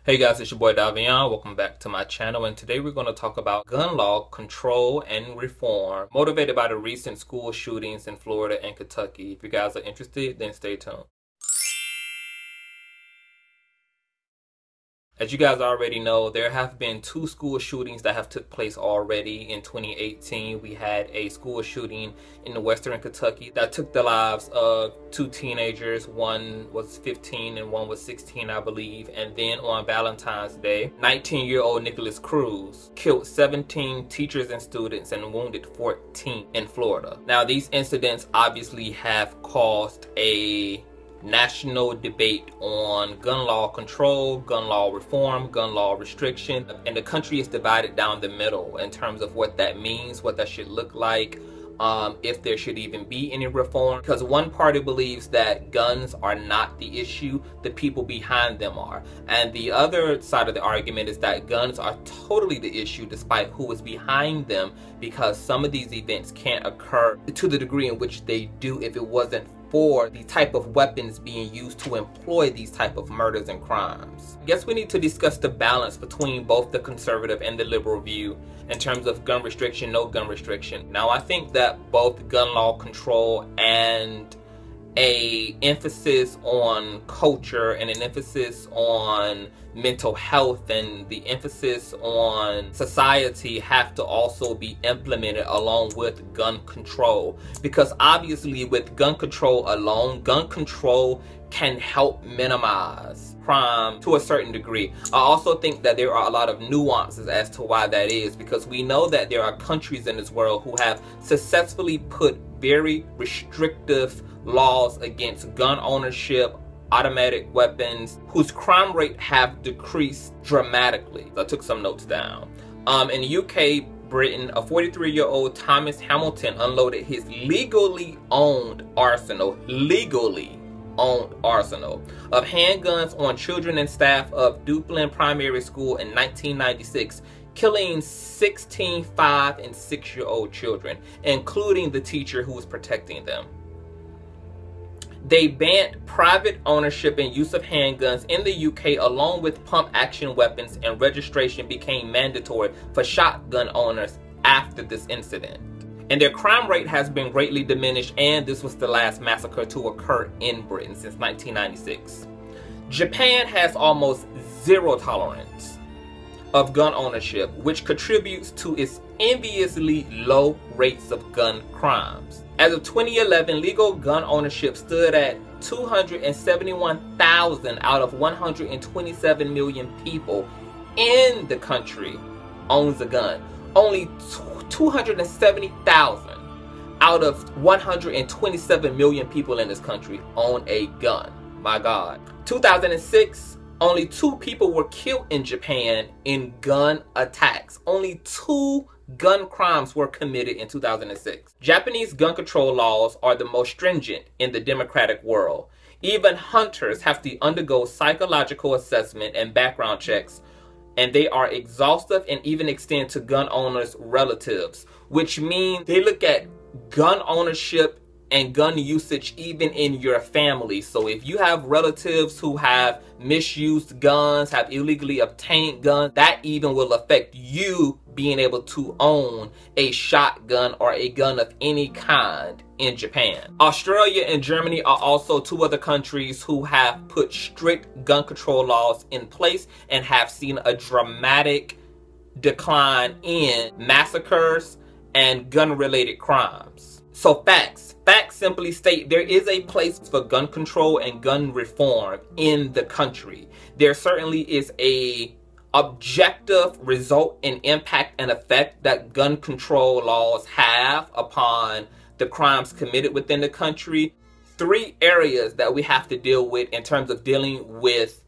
Hey guys, it's your boy Davion. Welcome back to my channel, and today we're going to talk about gun law control and reform motivated by the recent school shootings in Florida and Kentucky. If you guys are interested, then stay tuned. As you guys already know, there have been two school shootings that have took place already. In 2018, we had a school shooting in the western Kentucky that took the lives of two teenagers. One was 15 and one was 16, I believe. And then on Valentine's Day, 19-year-old Nicholas Cruz killed 17 teachers and students and wounded 14 in Florida. Now, these incidents obviously have caused a national debate on gun law control, gun law reform, gun law restriction, and the country is divided down the middle in terms of what that means, what that should look like, if there should even be any reform. Because one party believes that guns are not the issue, the people behind them are, and the other side of the argument is that guns are totally the issue despite who is behind them, because some of these events can't occur to the degree in which they do if it wasn't for the type of weapons being used to employ these type of murders and crimes. I guess we need to discuss the balance between both the conservative and the liberal view in terms of gun restriction, no gun restriction. Now, I think that both gun law control and an emphasis on culture and an emphasis on mental health and the emphasis on society have to also be implemented along with gun control, because obviously with gun control alone, gun control can help minimize crime to a certain degree. I also think that there are a lot of nuances as to why that is, because we know that there are countries in this world who have successfully put very restrictive laws against gun ownership, automatic weapons, whose crime rate have decreased dramatically. I took some notes down. In the UK, Britain, a 43-year-old Thomas Hamilton unloaded his legally owned arsenal of handguns on children and staff of Duplin Primary School in 1996, killing 16, 5, and 6-year-old children, including the teacher who was protecting them. They banned private ownership and use of handguns in the UK, along with pump action weapons, and registration became mandatory for shotgun owners after this incident. And their crime rate has been greatly diminished, and this was the last massacre to occur in Britain since 1996. Japan has almost zero tolerance of gun ownership, which contributes to its enviously low rates of gun crimes. As of 2011, legal gun ownership stood at 271,000 out of 127 million people in the country owns a gun. Only 270,000 out of 127 million people in this country own a gun. My God. 2006, only 2 people were killed in Japan in gun attacks. Only 2 gun crimes were committed in 2006. Japanese gun control laws are the most stringent in the democratic world. Even hunters have to undergo psychological assessment and background checks, and they are exhaustive and even extend to gun owners' relatives, which means they look at gun ownership and gun usage even in your family. So if you have relatives who have misused guns, have illegally obtained guns, that even will affect you being able to own a shotgun or a gun of any kind in Japan. Australia and Germany are also 2 other countries who have put strict gun control laws in place and have seen a dramatic decline in massacres and gun-related crimes. So facts simply state there is a place for gun control and gun reform in the country. There certainly is a objective result and impact and effect that gun control laws have upon the crimes committed within the country. 3 areas that we have to deal with in terms of dealing with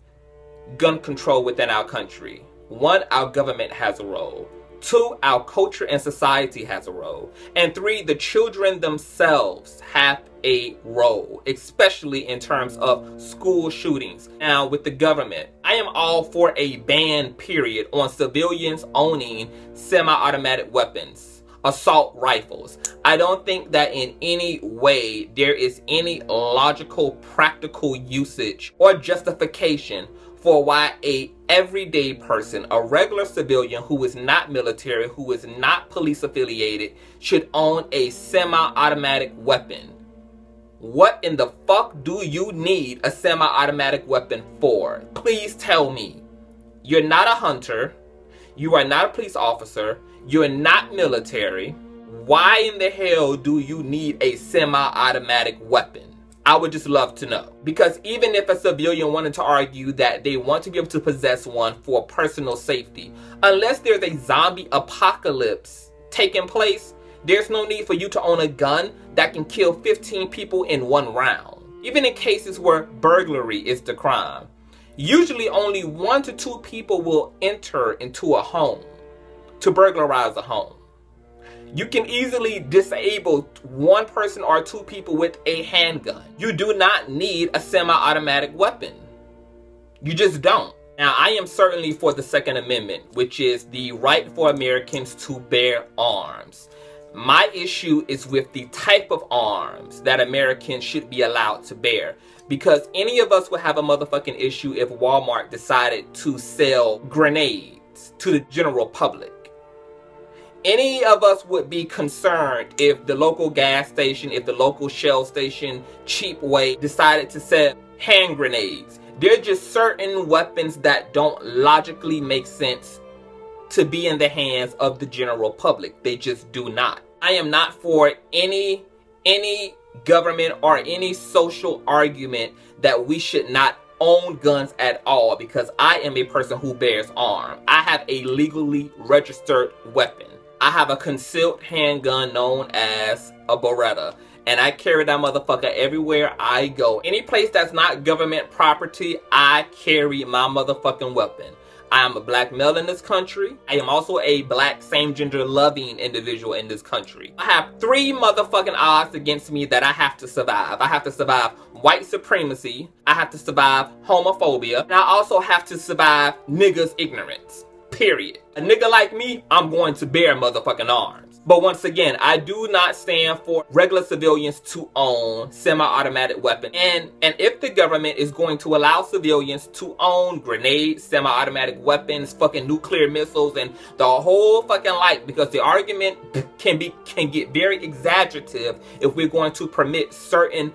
gun control within our country. 1, our government has a role. 2, our culture and society has a role. And 3, the children themselves have a role, especially in terms of school shootings. Now, with the government, I am all for a ban, period, on civilians owning semi-automatic weapons, assault rifles. I don't think that in any way there is any logical, practical usage or justification for why a everyday person, a regular civilian who is not military, who is not police affiliated, should own a semi-automatic weapon. What in the fuck do you need a semi-automatic weapon for? Please tell me. You're not a hunter. You are not a police officer. You're not military. Why in the hell do you need a semi-automatic weapon? I would just love to know. Because even if a civilian wanted to argue that they want to be able to possess one for personal safety, unless there's a zombie apocalypse taking place, there's no need for you to own a gun that can kill 15 people in one round. Even in cases where burglary is the crime, usually only 1 to 2 people will enter into a home to burglarize a home. You can easily disable 1 person or 2 people with a handgun. You do not need a semi-automatic weapon. You just don't. Now, I am certainly for the Second Amendment, which is the right for Americans to bear arms. My issue is with the type of arms that Americans should be allowed to bear. Because any of us would have a motherfucking issue if Walmart decided to sell grenades to the general public. Any of us would be concerned if the local gas station, if the local Shell station, cheap way, decided to sell hand grenades. There are just certain weapons that don't logically make sense to be in the hands of the general public. They just do not. I am not for any government or any social argument that we should not own guns at all, because I am a person who bears arms. I have a legally registered weapon. I have a concealed handgun known as a Beretta, and I carry that motherfucker everywhere I go. Any place that's not government property, I carry my motherfucking weapon. I am a black male in this country. I am also a black same-gender loving individual in this country. I have 3 motherfucking odds against me that I have to survive. I have to survive white supremacy. I have to survive homophobia. And I also have to survive niggas' ignorance. Period. A nigga like me, I'm going to bear motherfucking arms. But once again, I do not stand for regular civilians to own semi-automatic weapons. And if the government is going to allow civilians to own grenades, semi-automatic weapons, fucking nuclear missiles, and the whole fucking light, because the argument can get very exaggerative if we're going to permit certain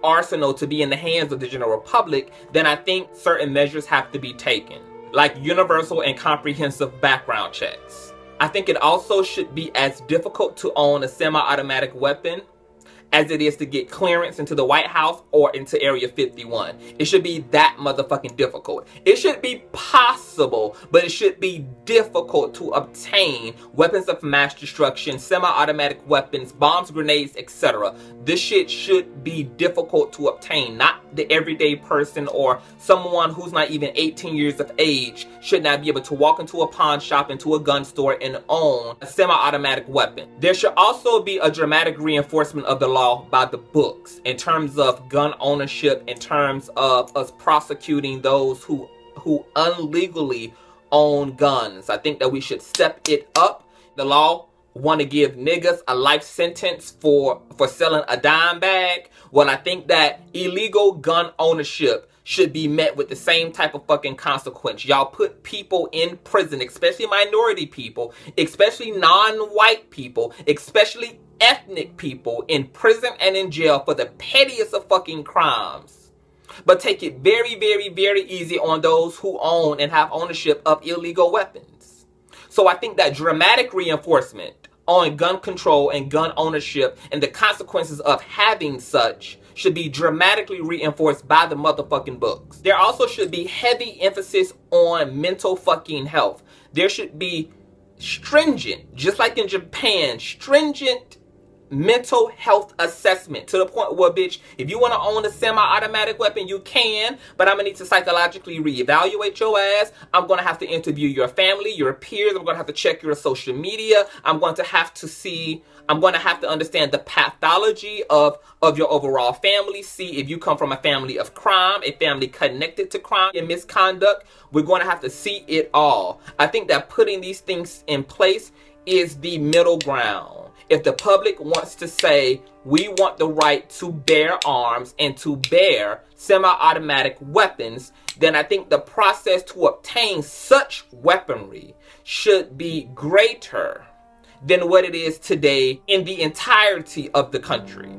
arsenal to be in the hands of the general public, then I think certain measures have to be taken, like universal and comprehensive background checks. I think it also should be as difficult to own a semi-automatic weapon as it is to get clearance into the White House or into Area 51. It should be that motherfucking difficult. It should be possible, but it should be difficult to obtain weapons of mass destruction, semi-automatic weapons, bombs, grenades, etc. This shit should be difficult to obtain. Not the everyday person or someone who's not even 18 years of age should not be able to walk into a pawn shop, into a gun store, and own a semi-automatic weapon. There should also be a dramatic reinforcement of the law by the books in terms of gun ownership, in terms of us prosecuting those who unlegally own guns. I think that we should step it up. The law want to give niggas a life sentence for selling a dime bag. Well, I think that illegal gun ownership should be met with the same type of fucking consequence. Y'all put people in prison, especially minority people, especially non-white people, especially ethnic people, in prison and in jail for the pettiest of fucking crimes. But take it very, very, very easy on those who own and have ownership of illegal weapons. So I think that dramatic reinforcement on gun control and gun ownership and the consequences of having such should be dramatically reinforced by the motherfucking books. There also should be heavy emphasis on mental fucking health. There should be stringent, just like in Japan, stringent mental health assessment, to the point where, bitch, if you want to own a semi-automatic weapon, you can, but I'm gonna need to psychologically reevaluate your ass. I'm gonna have to interview your family, your peers. I'm gonna have to check your social media. I'm going to have to understand the pathology of your overall family, see if you come from a family of crime, a family connected to crime and misconduct. We're going to have to see it all. I think that putting these things in place is the middle ground. If the public wants to say, we want the right to bear arms and to bear semi-automatic weapons, then I think the process to obtain such weaponry should be greater than what it is today in the entirety of the country,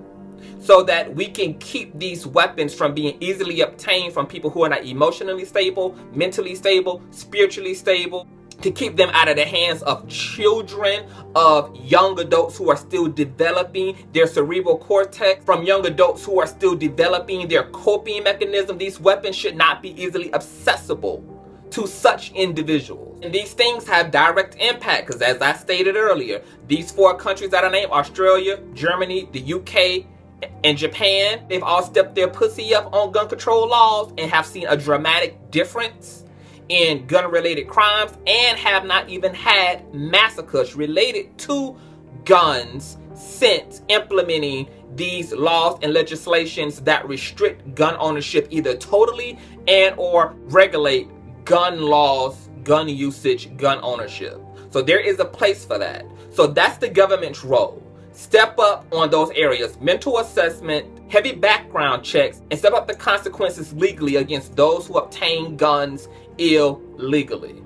so that we can keep these weapons from being easily obtained from people who are not emotionally stable, mentally stable, spiritually stable, to keep them out of the hands of children, of young adults who are still developing their cerebral cortex, from young adults who are still developing their coping mechanism. These weapons should not be easily accessible to such individuals. And these things have direct impact because, as I stated earlier, these 4 countries that I named, Australia, Germany, the UK, and Japan, they've all stepped their pussy up on gun control laws and have seen a dramatic difference in gun-related crimes, and have not even had massacres related to guns since implementing these laws and legislations that restrict gun ownership either totally and or regulate gun laws, gun usage, gun ownership. So there is a place for that. So that's the government's role. Step up on those areas, mental assessment, heavy background checks, and step up the consequences legally against those who obtain guns illegally.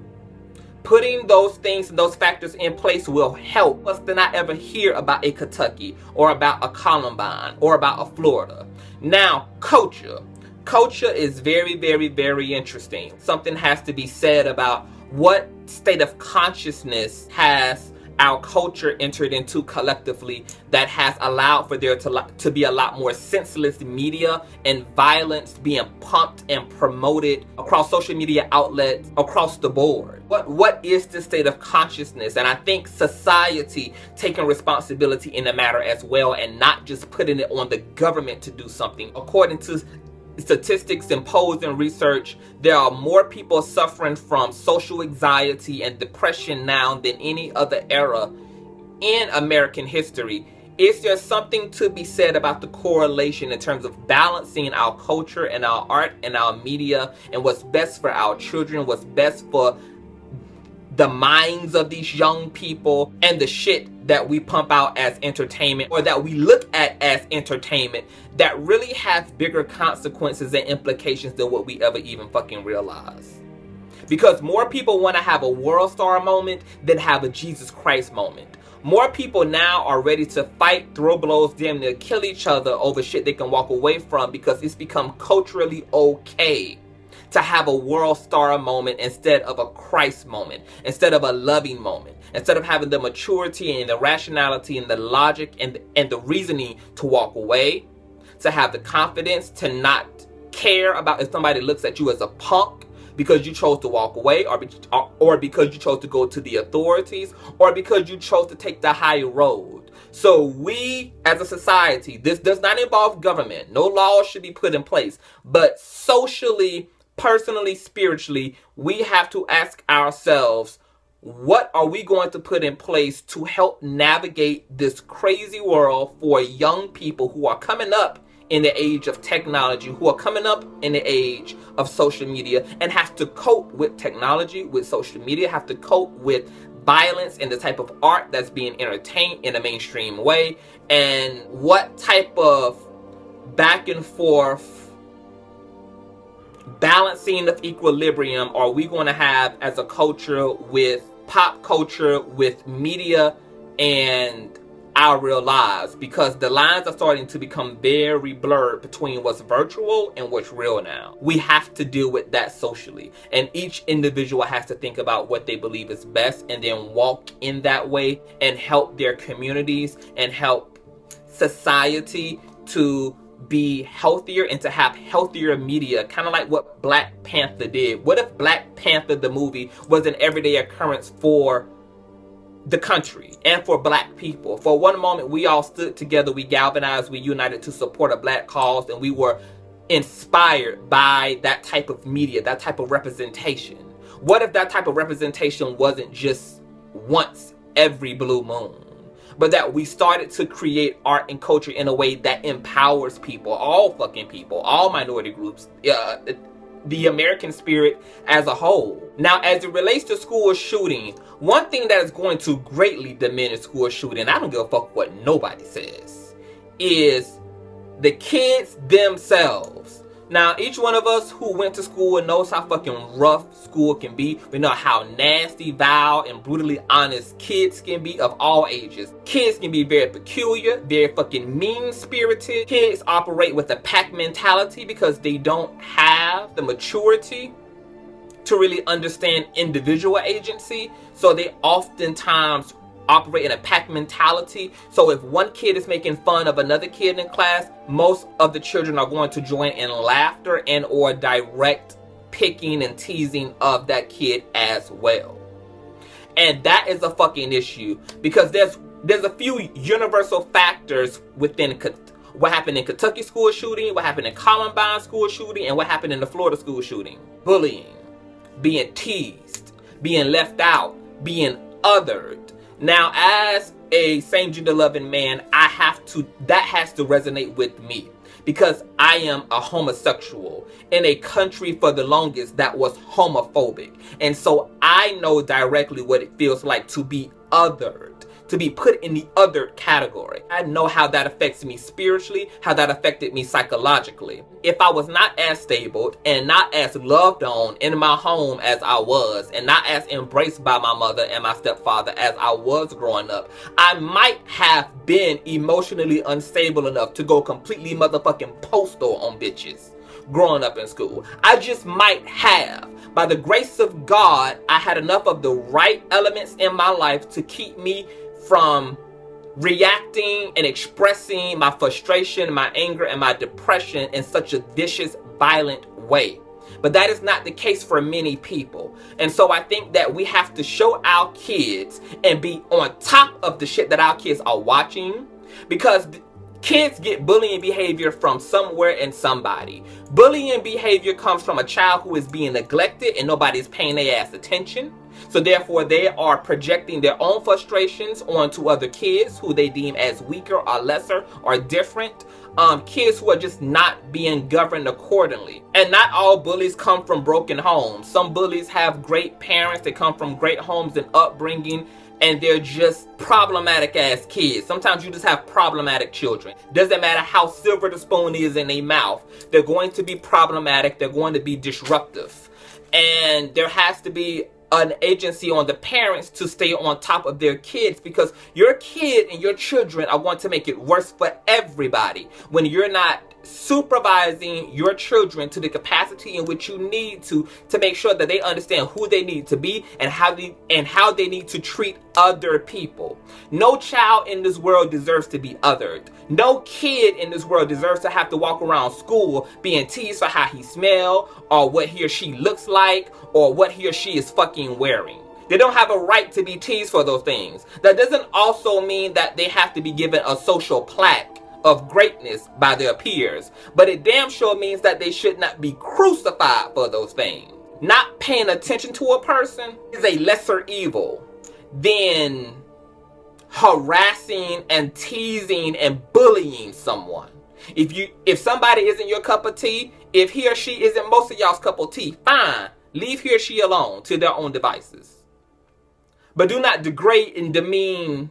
Putting those things and those factors in place will help us to not ever hear about a Kentucky or about a Columbine or about a Florida. Now, culture. Culture is very, very, very interesting. Something has to be said about what state of consciousness has our culture entered into collectively that has allowed for there to be a lot more senseless media and violence being pumped and promoted across social media outlets across the board. What is the state of consciousness? And I think society taking responsibility in the matter as well, and not just putting it on the government to do something. According to statistics and polls and research, there are more people suffering from social anxiety and depression now than any other era in American history. Is there something to be said about the correlation in terms of balancing our culture and our art and our media and what's best for our children, what's best for the minds of these young people, and the shit that we pump out as entertainment or that we look at as entertainment that really have bigger consequences and implications than what we ever even fucking realize? Because more people want to have a world star moment than have a Jesus Christ moment. More people now are ready to fight, throw blows, damn near kill each other over shit they can walk away from, because it's become culturally okay to have a world star moment instead of a Christ moment, instead of a loving moment, instead of having the maturity and the rationality and the logic and the reasoning to walk away, to have the confidence to not care about if somebody looks at you as a punk because you chose to walk away, or because you chose to go to the authorities, or because you chose to take the high road. So we, as a society, this does not involve government. No laws should be put in place. But socially, personally, spiritually, we have to ask ourselves, what are we going to put in place to help navigate this crazy world for young people who are coming up in the age of technology, who are coming up in the age of social media, and have to cope with technology, with social media, have to cope with violence and the type of art that's being entertained in a mainstream way, and what type of back and forth balancing of equilibrium are we going to have as a culture with pop culture, with media, and our real lives? Because the lines are starting to become very blurred between what's virtual and what's real now. We have to deal with that socially, and each individual has to think about what they believe is best and then walk in that way and help their communities and help society to be healthier and to have healthier media, kind of like what Black Panther did. What if Black Panther the movie was an everyday occurrence for the country and for black people? For one moment we all stood together, we galvanized, we united to support a black cause, and we were inspired by that type of media, that type of representation. What if that type of representation wasn't just once every blue moon, but that we started to create art and culture in a way that empowers people, all fucking people, all minority groups, the American spirit as a whole. Now, as it relates to school shooting, one thing that is going to greatly diminish school shooting, I don't give a fuck what nobody says, is the kids themselves. Now, each one of us who went to school knows how fucking rough school can be. We know how nasty, vile, and brutally honest kids can be of all ages. Kids can be very peculiar, very fucking mean-spirited. Kids operate with a pack mentality because they don't have the maturity to really understand individual agency. So they oftentimes operate in a pack mentality. So if one kid is making fun of another kid in class, most of the children are going to join in laughter and or direct picking and teasing of that kid as well. And that is a fucking issue, because there's a few universal factors within what happened in Kentucky school shooting, what happened in Columbine school shooting, and what happened in the Florida school shooting. Bullying, being teased, being left out, being othered. Now, as a same-gender loving man, that has to resonate with me, because I am a homosexual in a country for the longest that was homophobic. And so I know directly what it feels like to be othered, to be put in the other category. I know how that affects me spiritually, how that affected me psychologically. If I was not as stable and not as loved on in my home as I was, and not as embraced by my mother and my stepfather as I was growing up, I might have been emotionally unstable enough to go completely motherfucking postal on bitches growing up in school. I just might have. By the grace of God, I had enough of the right elements in my life to keep me from reacting and expressing my frustration, my anger, and my depression in such a vicious, violent way. But that is not the case for many people. And so I think that we have to show our kids and be on top of the shit that our kids are watching, because kids get bullying behavior from somewhere and somebody. Bullying behavior comes from a child who is being neglected and nobody's paying their ass attention. So therefore, they are projecting their own frustrations onto other kids who they deem as weaker or lesser or different. Kids who are just not being governed accordingly. And not all bullies come from broken homes. Some bullies have great parents. They come from great homes and upbringing, and they're just problematic ass kids. Sometimes you just have problematic children. Doesn't matter how silver the spoon is in their mouth. They're going to be problematic. They're going to be disruptive. And there has to be an agency on the parents to stay on top of their kids, because your kid and your children are going to make it worse for everybody when you're not supervising your children to the capacity in which you need to make sure that they understand who they need to be and how they need to treat other people. No child in this world deserves to be othered. No kid in this world deserves to have to walk around school being teased for how he smells, or what he or she looks like, or what he or she is fucking wearing. They don't have a right to be teased for those things. That doesn't also mean that they have to be given a social plaque of greatness by their peers, but it damn sure means that they should not be crucified for those things. Not paying attention to a person is a lesser evil than harassing and teasing and bullying someone. If somebody isn't your cup of tea, if he or she isn't most of y'all's cup of tea, fine, leave he or she alone to their own devices. But do not degrade and demean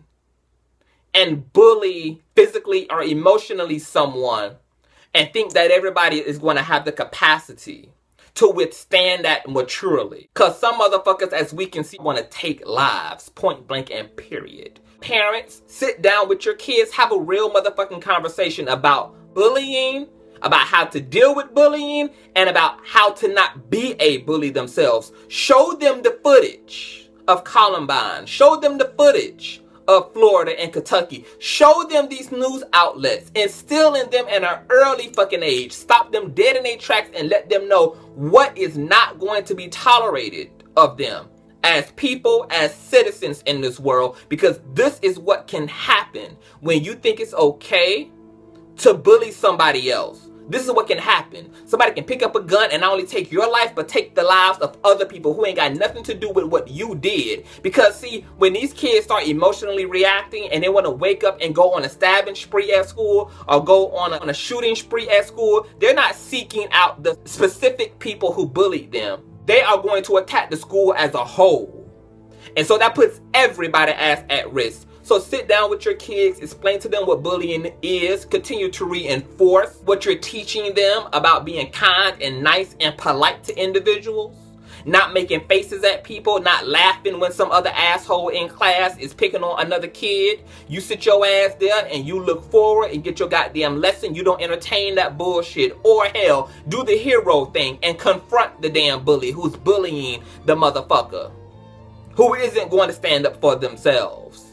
and bully physically or emotionally someone and think that everybody is going to have the capacity to withstand that maturely. Because some motherfuckers, as we can see, want to take lives, point blank and period. Parents, sit down with your kids, have a real motherfucking conversation about bullying, about how to deal with bullying, and about how to not be a bully themselves. Show them the footage of Columbine. Show them the footage of Florida and Kentucky. Show them these news outlets. Instill in them in an early fucking age. Stop them dead in their tracks and let them know what is not going to be tolerated of them as people, as citizens in this world. Because this is what can happen when you think it's okay to bully somebody else, This is what can happen. Somebody can pick up a gun and not only take your life, but take the lives of other people who ain't got nothing to do with what you did. Because see, when these kids start emotionally reacting and they want to wake up and go on a stabbing spree at school or go on a shooting spree at school, they're not seeking out the specific people who bullied them. They are going to attack the school as a whole. And so that puts everybody at risk. So sit down with your kids, explain to them what bullying is, continue to reinforce what you're teaching them about being kind and nice and polite to individuals, not making faces at people, not laughing when some other asshole in class is picking on another kid. You sit your ass there and you look forward and get your goddamn lesson. You don't entertain that bullshit. Or hell, do the hero thing and confront the damn bully who's bullying the motherfucker, who isn't going to stand up for themselves.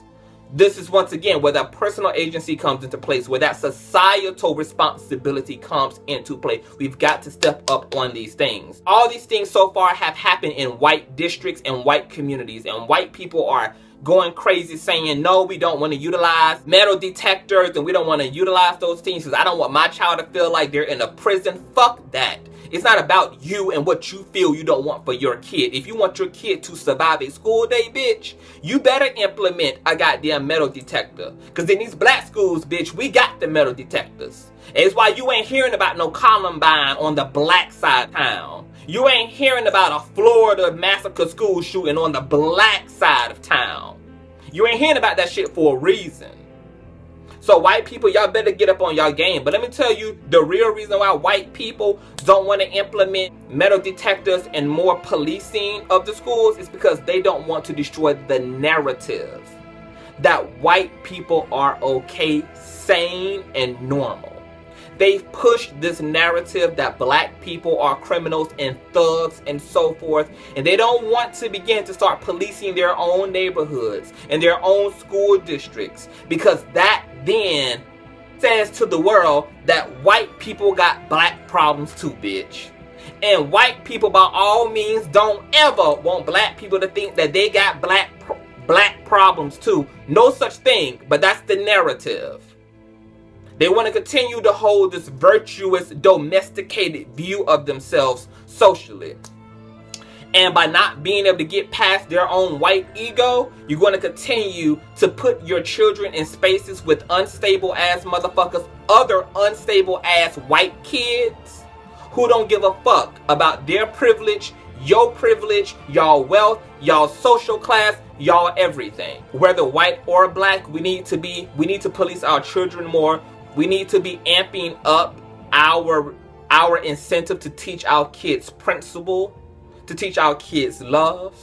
This is once again where that personal agency comes into place, where that societal responsibility comes into play. We've got to step up on these things. All these things so far have happened in white districts and white communities, and white people are going crazy saying, no, we don't want to utilize metal detectors and we don't want to utilize those things because I don't want my child to feel like they're in a prison. Fuck that. It's not about you and what you feel you don't want for your kid. If you want your kid to survive a school day, bitch, you better implement a goddamn metal detector. Because in these black schools, bitch, we got the metal detectors. And it's why you ain't hearing about no Columbine on the black side of town. You ain't hearing about a Florida massacre school shooting on the black side of town. You ain't hearing about that shit for a reason. So white people, y'all better get up on y'all game. But let me tell you, the real reason why white people don't want to implement metal detectors and more policing of the schools is because they don't want to destroy the narrative that white people are okay, sane, and normal. They've pushed this narrative that black people are criminals and thugs and so forth, and they don't want to begin to start policing their own neighborhoods and their own school districts, because that then says to the world that white people got black problems too, bitch. And white people by all means don't ever want black people to think that they got black problems too. No such thing, but that's the narrative. They want to continue to hold this virtuous, domesticated view of themselves socially. And by not being able to get past their own white ego, you're going to continue to put your children in spaces with unstable ass motherfuckers, other unstable ass white kids who don't give a fuck about their privilege, your privilege, y'all wealth, y'all social class, y'all everything. Whether white or black, we need to police our children more. We need to be amping up our incentive to teach our kids principle, to teach our kids love,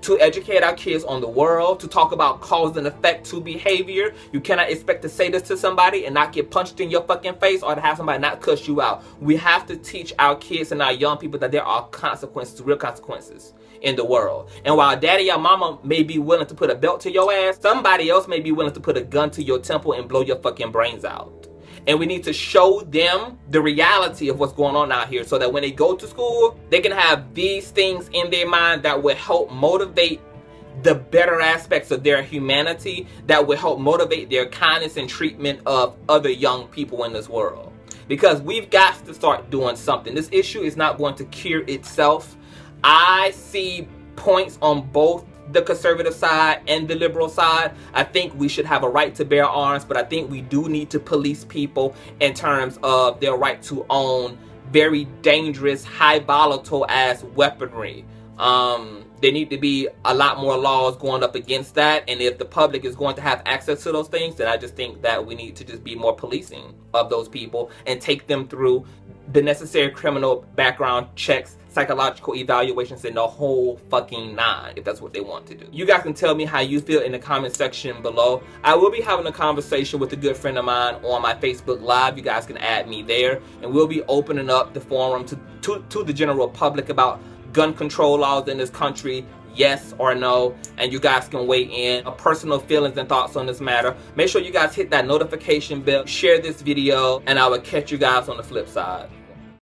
to educate our kids on the world, to talk about cause and effect to behavior. You cannot expect to say this to somebody and not get punched in your fucking face, or to have somebody not cuss you out. We have to teach our kids and our young people that there are consequences, real consequences in the world. And while daddy or mama may be willing to put a belt to your ass, somebody else may be willing to put a gun to your temple and blow your fucking brains out. And we need to show them the reality of what's going on out here, so that when they go to school, they can have these things in their mind that will help motivate the better aspects of their humanity, that will help motivate their kindness and treatment of other young people in this world. Because we've got to start doing something. This issue is not going to cure itself. I see points on both the conservative side and the liberal side. I think we should have a right to bear arms, but I think we do need to police people in terms of their right to own very dangerous, high volatile ass weaponry. There need to be a lot more laws going up against that, and if the public is going to have access to those things, then I just think that we need to just be more policing of those people and take them through the necessary criminal background checks, psychological evaluations, and the whole fucking nine, if that's what they want to do. You guys can tell me how you feel in the comment section below. I will be having a conversation with a good friend of mine on my Facebook Live. You guys can add me there, and we'll be opening up the forum to the general public about gun control laws in this country, yes or no, and you guys can weigh in personal feelings and thoughts on this matter. Make sure you guys hit that notification bell, share this video, and I will catch you guys on the flip side.